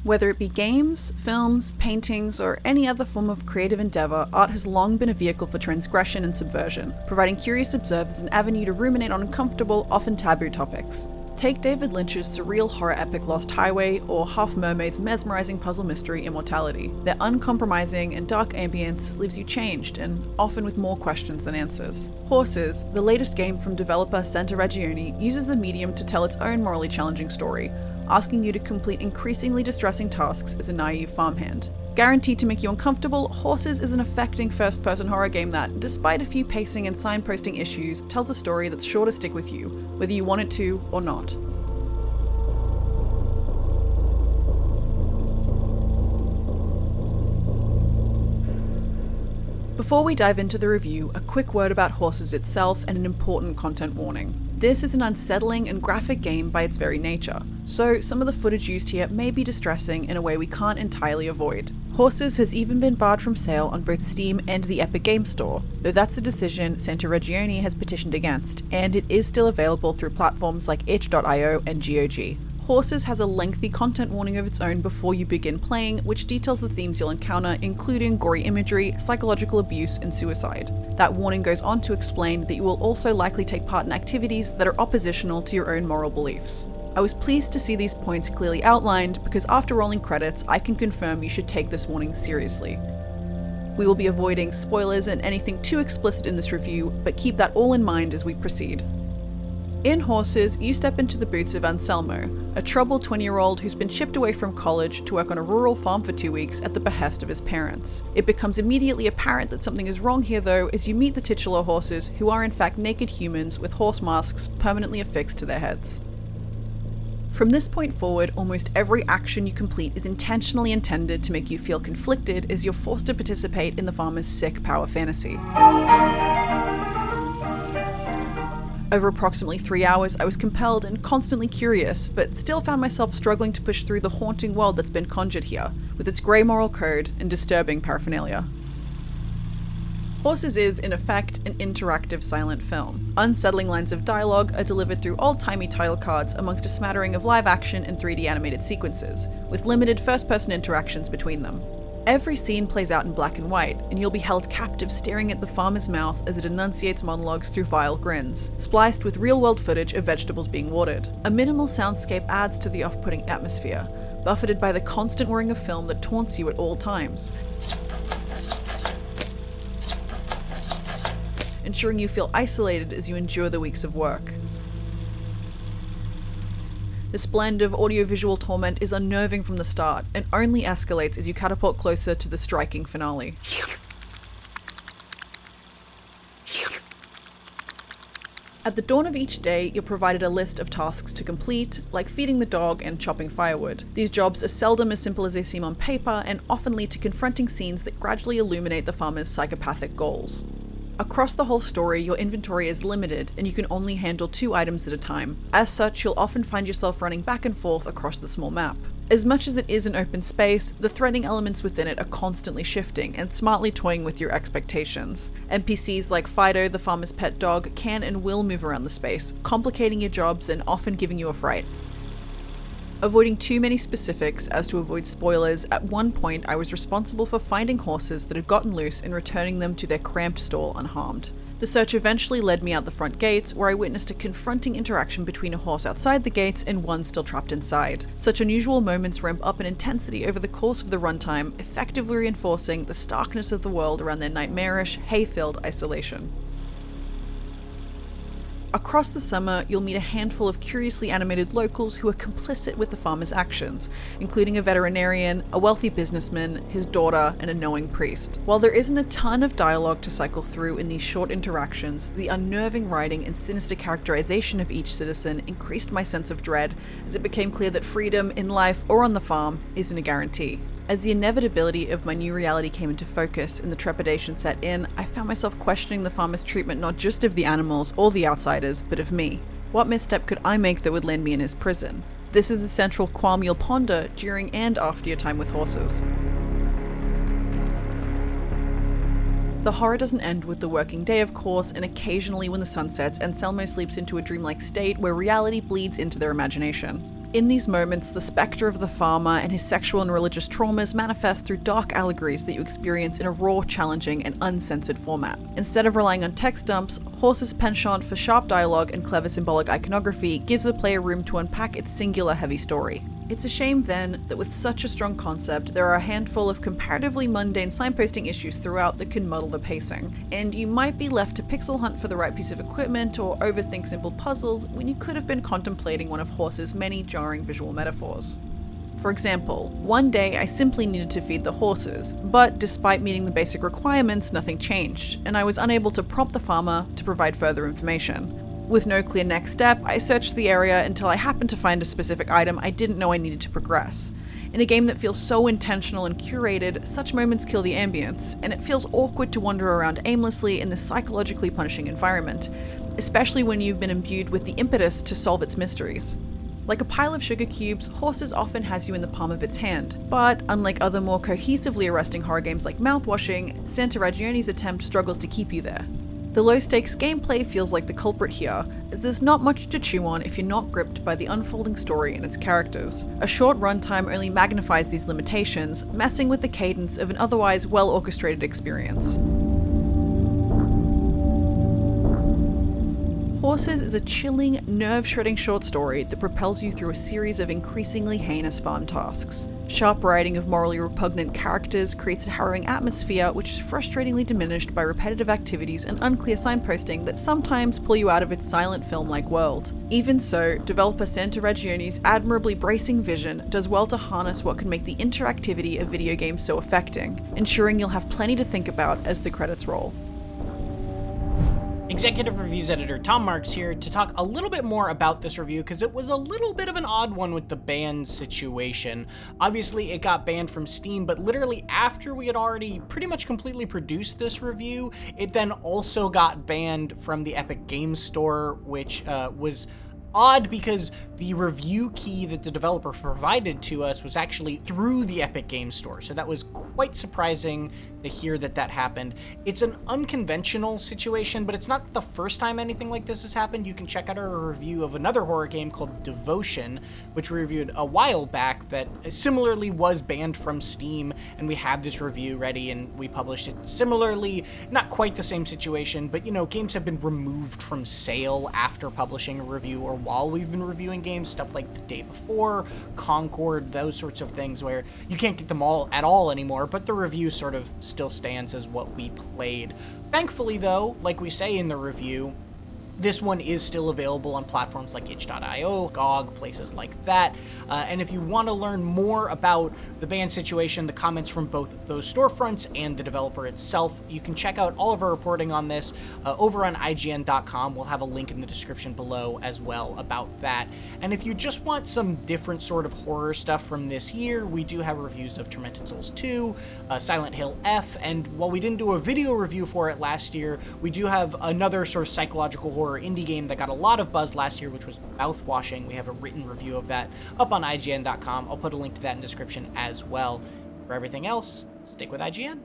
Whether it be games, films, paintings, or any other form of creative endeavour, art has long been a vehicle for transgression and subversion, providing curious observers an avenue to ruminate on uncomfortable, often taboo topics. Take David Lynch's surreal horror epic Lost Highway, or Half Mermaid's mesmerising puzzle mystery Immortality. Their uncompromising and dark ambience leaves you changed, and often with more questions than answers. Horses, the latest game from developer Santa Ragione, uses the medium to tell its own morally challenging story, asking you to complete increasingly distressing tasks as a naive farmhand. Guaranteed to make you uncomfortable, Horses is an affecting first-person horror game that, despite a few pacing and signposting issues, tells a story that's sure to stick with you, whether you want it to or not. Before we dive into the review, a quick word about Horses itself and an important content warning. This is an unsettling and graphic game by its very nature, so some of the footage used here may be distressing in a way we can't entirely avoid. Horses has even been barred from sale on both Steam and the Epic Game Store, though that's a decision Santa Ragione has petitioned against, and it is still available through platforms like itch.io and GOG. Horses has a lengthy content warning of its own before you begin playing, which details the themes you'll encounter, including gory imagery, psychological abuse, and suicide. That warning goes on to explain that you will also likely take part in activities that are oppositional to your own moral beliefs. I was pleased to see these points clearly outlined because after rolling credits, I can confirm you should take this warning seriously. We will be avoiding spoilers and anything too explicit in this review, but keep that all in mind as we proceed. In Horses, you step into the boots of Anselmo, a troubled 20-year-old who's been shipped away from college to work on a rural farm for 2 weeks at the behest of his parents. It becomes immediately apparent that something is wrong here though as you meet the titular horses, who are in fact naked humans with horse masks permanently affixed to their heads. From this point forward, almost every action you complete is intentionally intended to make you feel conflicted as you're forced to participate in the farmer's sick power fantasy. Over approximately 3 hours, I was compelled and constantly curious, but still found myself struggling to push through the haunting world that's been conjured here, with its grey moral code and disturbing paraphernalia. Horses is, in effect, an interactive silent film. Unsettling lines of dialogue are delivered through old-timey title cards amongst a smattering of live-action and 3D animated sequences, with limited first-person interactions between them. Every scene plays out in black and white, and you'll be held captive staring at the farmer's mouth as it enunciates monologues through vile grins, spliced with real-world footage of vegetables being watered. A minimal soundscape adds to the off-putting atmosphere, buffeted by the constant whirring of film that taunts you at all times, ensuring you feel isolated as you endure the weeks of work. This blend of audiovisual torment is unnerving from the start, and only escalates as you catapult closer to the striking finale. At the dawn of each day, you're provided a list of tasks to complete, like feeding the dog and chopping firewood. These jobs are seldom as simple as they seem on paper, and often lead to confronting scenes that gradually illuminate the farmer's psychopathic goals. Across the whole story, your inventory is limited, and you can only handle 2 items at a time. As such, you'll often find yourself running back and forth across the small map. As much as it is an open space, the threatening elements within it are constantly shifting and smartly toying with your expectations. NPCs like Fido, the farmer's pet dog, can and will move around the space, complicating your jobs and often giving you a fright. Avoiding too many specifics as to avoid spoilers, at one point I was responsible for finding horses that had gotten loose and returning them to their cramped stall unharmed. The search eventually led me out the front gates, where I witnessed a confronting interaction between a horse outside the gates and one still trapped inside. Such unusual moments ramp up in intensity over the course of the runtime, effectively reinforcing the starkness of the world around their nightmarish, hay-filled isolation. Across the summer, you'll meet a handful of curiously animated locals who are complicit with the farmer's actions, including a veterinarian, a wealthy businessman, his daughter, and a knowing priest. While there isn't a ton of dialogue to cycle through in these short interactions, the unnerving writing and sinister characterization of each citizen increased my sense of dread as it became clear that freedom, in life or on the farm, isn't a guarantee. As the inevitability of my new reality came into focus and the trepidation set in, I found myself questioning the farmer's treatment not just of the animals or the outsiders, but of me. What misstep could I make that would land me in his prison? This is a central qualm you'll ponder during and after your time with horses. The horror doesn't end with the working day, of course, and occasionally when the sun sets, Anselmo sleeps into a dreamlike state where reality bleeds into their imagination. In these moments, the spectre of the farmer and his sexual and religious traumas manifest through dark allegories that you experience in a raw, challenging, and uncensored format. Instead of relying on text dumps, Horse's penchant for sharp dialogue and clever symbolic iconography gives the player room to unpack its singular heavy story. It's a shame then that with such a strong concept, there are a handful of comparatively mundane signposting issues throughout that can muddle the pacing, and you might be left to pixel hunt for the right piece of equipment or overthink simple puzzles when you could have been contemplating one of Horse's many jarring visual metaphors. For example, one day I simply needed to feed the horses, but despite meeting the basic requirements, nothing changed, and I was unable to prompt the farmer to provide further information. With no clear next step, I searched the area until I happened to find a specific item I didn't know I needed to progress. In a game that feels so intentional and curated, such moments kill the ambience, and it feels awkward to wander around aimlessly in this psychologically punishing environment, especially when you've been imbued with the impetus to solve its mysteries. Like a pile of sugar cubes, Horses often has you in the palm of its hand, but unlike other more cohesively arresting horror games like Mouthwashing, Santa Ragione's attempt struggles to keep you there. The low-stakes gameplay feels like the culprit here, as there's not much to chew on if you're not gripped by the unfolding story and its characters. A short runtime only magnifies these limitations, messing with the cadence of an otherwise well-orchestrated experience. Horses is a chilling, nerve-shredding short story that propels you through a series of increasingly heinous farm tasks. Sharp writing of morally repugnant characters creates a harrowing atmosphere which is frustratingly diminished by repetitive activities and unclear signposting that sometimes pull you out of its silent film-like world. Even so, developer Santa Ragione's admirably bracing vision does well to harness what can make the interactivity of video games so affecting, ensuring you'll have plenty to think about as the credits roll. Executive Reviews Editor Tom Marks here to talk a little bit more about this review because it was a little bit of an odd one with the ban situation. Obviously, it got banned from Steam, but literally after we had already pretty much completely produced this review, it then also got banned from the Epic Games Store, which was odd because the review key that the developer provided to us was actually through the Epic Games Store. So that was quite surprising to hear that that happened. It's an unconventional situation, but it's not the first time anything like this has happened. You can check out our review of another horror game called Devotion, which we reviewed a while back that similarly was banned from Steam, and we had this review ready and we published it. Similarly, not quite the same situation, but you know, games have been removed from sale after publishing a review or while we've been reviewing games, stuff like The Day Before, Concord, those sorts of things where you can't get them all at all anymore, but the review sort of still stands as what we played. Thankfully though, like we say in the review, this one is still available on platforms like itch.io, GOG, places like that. And if you want to learn more about the ban situation, the comments from both those storefronts and the developer itself, you can check out all of our reporting on this over on IGN.com. We'll have a link in the description below as well about that. And if you just want some different sort of horror stuff from this year, we do have reviews of Tormented Souls 2, Silent Hill F, and while we didn't do a video review for it last year, we do have another sort of psychological horror indie game that got a lot of buzz last year, which was Mouthwashing. We have a written review of that up on IGN.com. I'll put a link to that in the description as well. For everything else, stick with IGN.